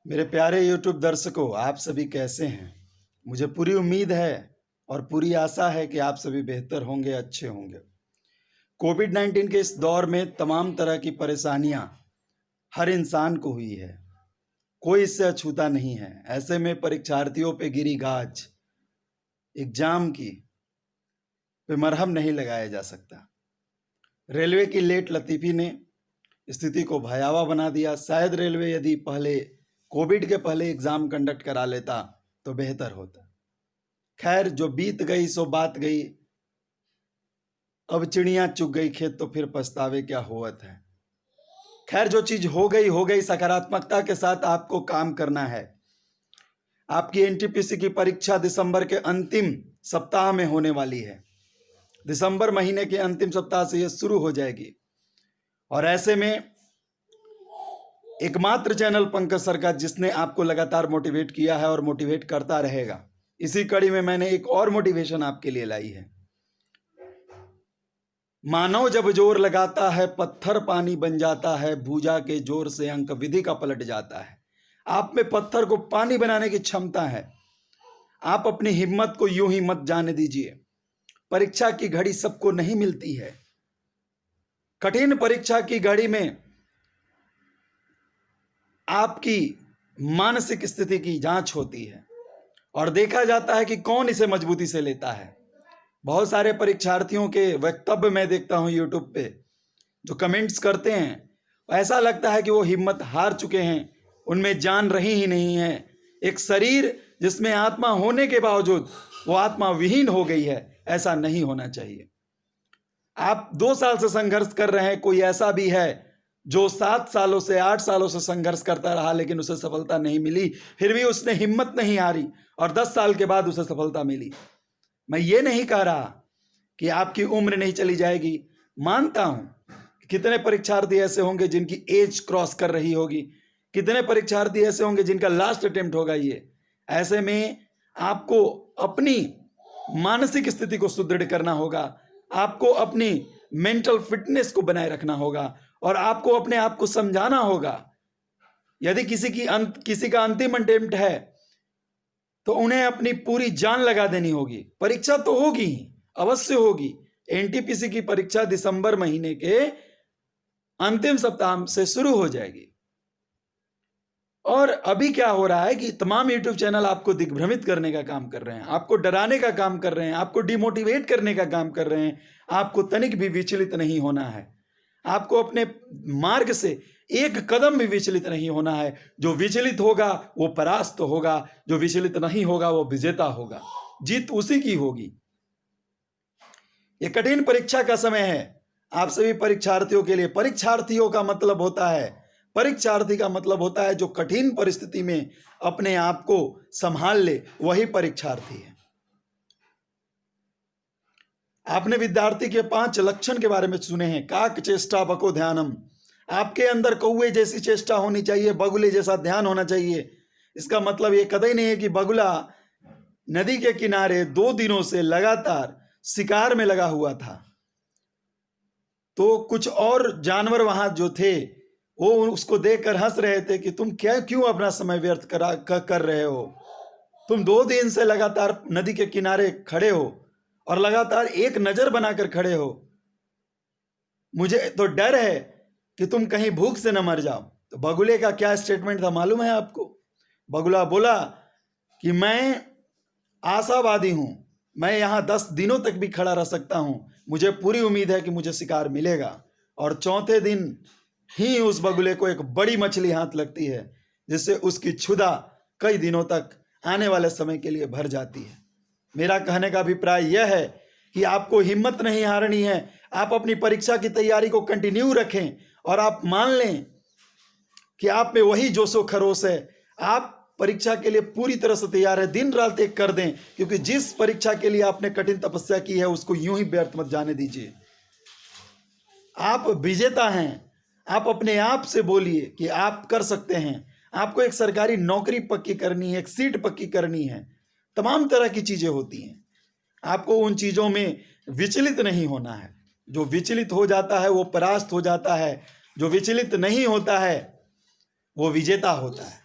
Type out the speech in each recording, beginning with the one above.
मेरे प्यारे YouTube दर्शकों, आप सभी कैसे हैं? मुझे पूरी उम्मीद है और पूरी आशा है कि आप सभी बेहतर होंगे, अच्छे होंगे। कोविड-19 के इस दौर में तमाम तरह की परेशानियां हर इंसान को हुई है। कोई इससे अछूता नहीं है। ऐसे में परीक्षार्थियों पे गिरी गाज, एग्जाम की पे मरहम नहीं लगाया जा सकता। रेलवे की लेट लतीफ़ी ने स्थिति को भयावह बना दिया। शायद रेलवे यदि कोविड के पहले एग्जाम कंडक्ट करा लेता तो बेहतर होता। खैर, जो बीत गई सो बात गई। अब चिड़िया चुग गई खेत तो फिर पछतावे क्या होवत है। खैर, जो चीज हो गई। सकारात्मकता के साथ आपको काम करना है। आपकी एनटीपीसी की परीक्षा दिसंबर के अंतिम सप्ताह में होने वाली है। दिसंबर महीने के अंतिम सप्ताह से यह शुरू हो जाएगी और ऐसे में एकमात्र चैनल पंकज सर का, जिसने आपको लगातार मोटिवेट किया है और मोटिवेट करता रहेगा। इसी कड़ी में मैंने एक और मोटिवेशन आपके लिए लाई है। मानव जब जोर लगाता है, पत्थर पानी बन जाता है। भुजा के जोर से अंक विधि का पलट जाता है। आप में पत्थर को पानी बनाने की क्षमता है। आप अपनी हिम्मत को यूं ही मत जाने दीजिए। परीक्षा की घड़ी सबको नहीं मिलती है। कठिन परीक्षा की घड़ी में आपकी मानसिक स्थिति की जांच होती है और देखा जाता है कि कौन इसे मजबूती से लेता है। बहुत सारे परीक्षार्थियों के वक्तव्य मैं देखता हूं यूट्यूब पे, जो कमेंट्स करते हैं, ऐसा लगता है कि वो हिम्मत हार चुके हैं, उनमें जान रही ही नहीं है। एक शरीर जिसमें आत्मा होने के बावजूद वो आत्मा विहीन हो गई है। ऐसा नहीं होना चाहिए। आप 2 साल से संघर्ष कर रहे हैं। कोई ऐसा भी है जो 7 सालों से 8 सालों से संघर्ष करता रहा लेकिन उसे सफलता नहीं मिली, फिर भी उसने हिम्मत नहीं हारी और 10 साल के बाद उसे सफलता मिली। मैं ये नहीं कह रहा कि आपकी उम्र नहीं चली जाएगी। मानता हूं कि कितने परीक्षार्थी ऐसे होंगे जिनकी एज क्रॉस कर रही होगी, कितने परीक्षार्थी ऐसे होंगे जिनका लास्ट अटेम्प्ट होगा ये। ऐसे में आपको अपनी मानसिक स्थिति को सुदृढ़ करना होगा। आपको अपनी मेंटल फिटनेस को बनाए रखना होगा और आपको अपने आप को समझाना होगा। यदि किसी का अंतिम अटेम्प्ट है तो उन्हें अपनी पूरी जान लगा देनी होगी। परीक्षा तो होगी, अवश्य होगी। एनटीपीसी की परीक्षा दिसंबर महीने के अंतिम सप्ताह से शुरू हो जाएगी। और अभी क्या हो रहा है कि तमाम यूट्यूब चैनल आपको दिग्भ्रमित करने का काम कर रहे हैं, आपको डराने का काम कर रहे हैं, आपको डिमोटिवेट करने का काम कर रहे हैं। आपको तनिक भी विचलित नहीं होना है। आपको अपने मार्ग से एक कदम भी विचलित नहीं होना है। जो विचलित होगा वो परास्त होगा, जो विचलित नहीं होगा वो विजेता होगा। जीत उसी की होगी। ये कठिन परीक्षा का समय है आप सभी परीक्षार्थियों के लिए। परीक्षार्थी का मतलब होता है जो कठिन परिस्थिति में अपने आप को संभाल ले, वही परीक्षार्थी है। आपने विद्यार्थी के 5 लक्षण के बारे में सुने हैं। काक चेष्टा बको ध्यानम। आपके अंदर कौवे जैसी चेष्टा होनी चाहिए, बगुले जैसा ध्यान होना चाहिए। इसका मतलब ये कतई नहीं है कि बगुला नदी के किनारे 2 दिनों से लगातार शिकार में लगा हुआ था तो कुछ और जानवर वहां जो थे वो उसको देखकर हंस रहे थे कि तुम क्यों अपना समय व्यर्थ कर रहे हो। तुम 2 दिन से लगातार नदी के किनारे खड़े हो और लगातार एक नजर बनाकर खड़े हो। मुझे तो डर है कि तुम कहीं भूख से न मर जाओ। तो बगुले का क्या स्टेटमेंट था मालूम है आपको? बगुला बोला कि मैं आशावादी हूं, मैं यहां 10 दिनों तक भी खड़ा रह सकता हूं, मुझे पूरी उम्मीद है कि मुझे शिकार मिलेगा। और चौथे दिन ही उस बगुले को एक बड़ी मछली हाथ लगती है जिससे उसकी क्षुधा कई दिनों तक आने वाले समय के लिए भर जाती है। मेरा कहने का अभिप्राय यह है कि आपको हिम्मत नहीं हारनी है। आप अपनी परीक्षा की तैयारी को कंटिन्यू रखें और आप मान लें कि आप में वही जोशो खरोश है। आप परीक्षा के लिए पूरी तरह से तैयार है। दिन रात एक कर दें, क्योंकि जिस परीक्षा के लिए आपने कठिन तपस्या की है उसको यूं ही व्यर्थ मत जाने दीजिए। आप विजेता हैं। आप अपने आप से बोलिए कि आप कर सकते हैं। आपको एक सरकारी नौकरी पक्की करनी है, एक सीट पक्की करनी है, तमाम तरह की चीजें होती हैं। आपको उन चीजों में विचलित नहीं होना है। जो विचलित हो जाता है वो परास्त हो जाता है, जो विचलित नहीं होता है वो विजेता होता है।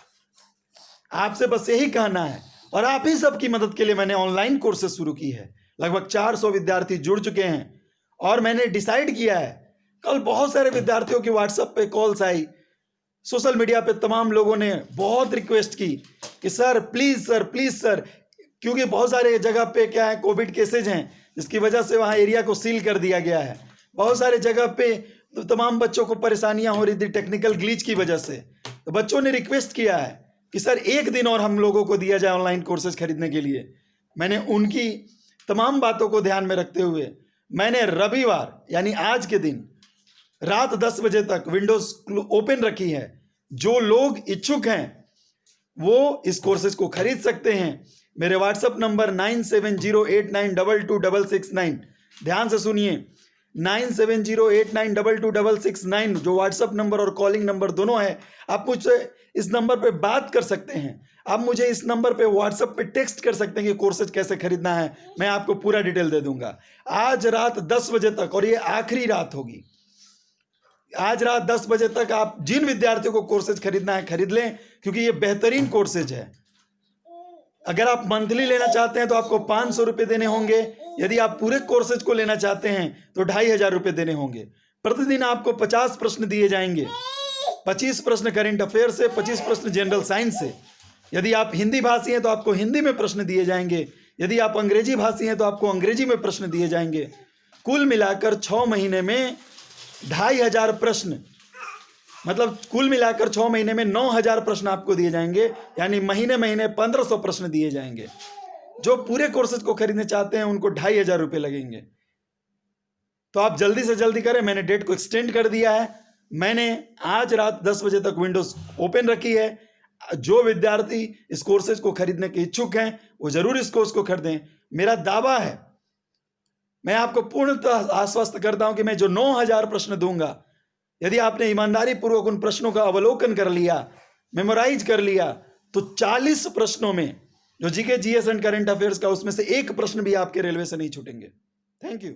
आपसे बस यही कहना है, और आप ही सबकी मदद के लिए मैंने ऑनलाइन कोर्सेज शुरू की है। लगभग 400 विद्यार्थी जुड़ चुके हैं और मैंने डिसाइड किया है, कल बहुत सारे विद्यार्थियों की व्हाट्सएप पे कॉल्स आई, सोशल मीडिया पे तमाम लोगों ने बहुत रिक्वेस्ट की कि सर प्लीज सर, क्योंकि बहुत सारे जगह पे क्या है, कोविड केसेज हैं, जिसकी वजह से वहाँ एरिया को सील कर दिया गया है। बहुत सारे जगह पे तो तमाम बच्चों को परेशानियां हो रही थी टेक्निकल ग्लिच की वजह से। तो बच्चों ने रिक्वेस्ट किया है कि सर एक दिन और हम लोगों को दिया जाए ऑनलाइन कोर्सेज खरीदने के लिए। मैंने उनकी तमाम बातों को ध्यान में रखते हुए मैंने रविवार यानी आज के दिन रात 10 बजे तक विंडोज ओपन रखी है। जो लोग इच्छुक हैं वो इस कोर्सेज को खरीद सकते हैं। मेरे व्हाट्सएप नंबर 9708922669, ध्यान से सुनिए, 9708922669 जो व्हाट्सएप नंबर और कॉलिंग नंबर दोनों है। आप मुझसे इस नंबर पे बात कर सकते हैं। आप मुझे इस नंबर पे व्हाट्सएप पे टेक्स्ट कर सकते हैं कि कोर्सेज कैसे खरीदना है, मैं आपको पूरा डिटेल दे दूंगा। आज रात 10 बजे तक, और ये आखिरी रात होगी, आज रात 10 बजे तक आप जिन विद्यार्थियों को कोर्सेज खरीदना है खरीद लें, क्योंकि ये बेहतरीन कोर्सेज है। अगर आप मंथली लेना चाहते हैं तो आपको 500 रुपये देने होंगे। यदि आप पूरे कोर्सेज को लेना चाहते हैं तो 2500 रुपये देने होंगे। प्रतिदिन आपको 50 प्रश्न दिए जाएंगे, 25 प्रश्न करेंट अफेयर से, 25 प्रश्न जनरल साइंस से। यदि आप हिंदी भाषी हैं तो आपको हिंदी में प्रश्न दिए जाएंगे, यदि आप अंग्रेजी भाषी हैं तो आपको अंग्रेजी में प्रश्न दिए जाएंगे। कुल मिलाकर 6 महीने में 2500 प्रश्न, मतलब कुल मिलाकर 6 महीने में 9000 प्रश्न आपको दिए जाएंगे, यानी महीने महीने 1500 प्रश्न दिए जाएंगे। जो पूरे कोर्सेज को खरीदने चाहते हैं उनको 2500 रुपये लगेंगे। तो आप जल्दी से जल्दी करें, मैंने डेट को एक्सटेंड कर दिया है। मैंने आज रात 10 बजे तक विंडोज ओपन रखी है। जो विद्यार्थी इस कोर्सेज को खरीदने के इच्छुक हैं वो जरूर इस कोर्स को खरीदें। मेरा दावा है, मैं आपको पूर्णतः आश्वस्त करता हूं कि मैं जो 9000 प्रश्न दूंगा, यदि आपने ईमानदारी पूर्वक उन प्रश्नों का अवलोकन कर लिया, मेमोराइज कर लिया, तो 40 प्रश्नों में जो GK, GS and current affairs का, उसमें से एक प्रश्न भी आपके रेलवे से नहीं छूटेंगे। Thank you.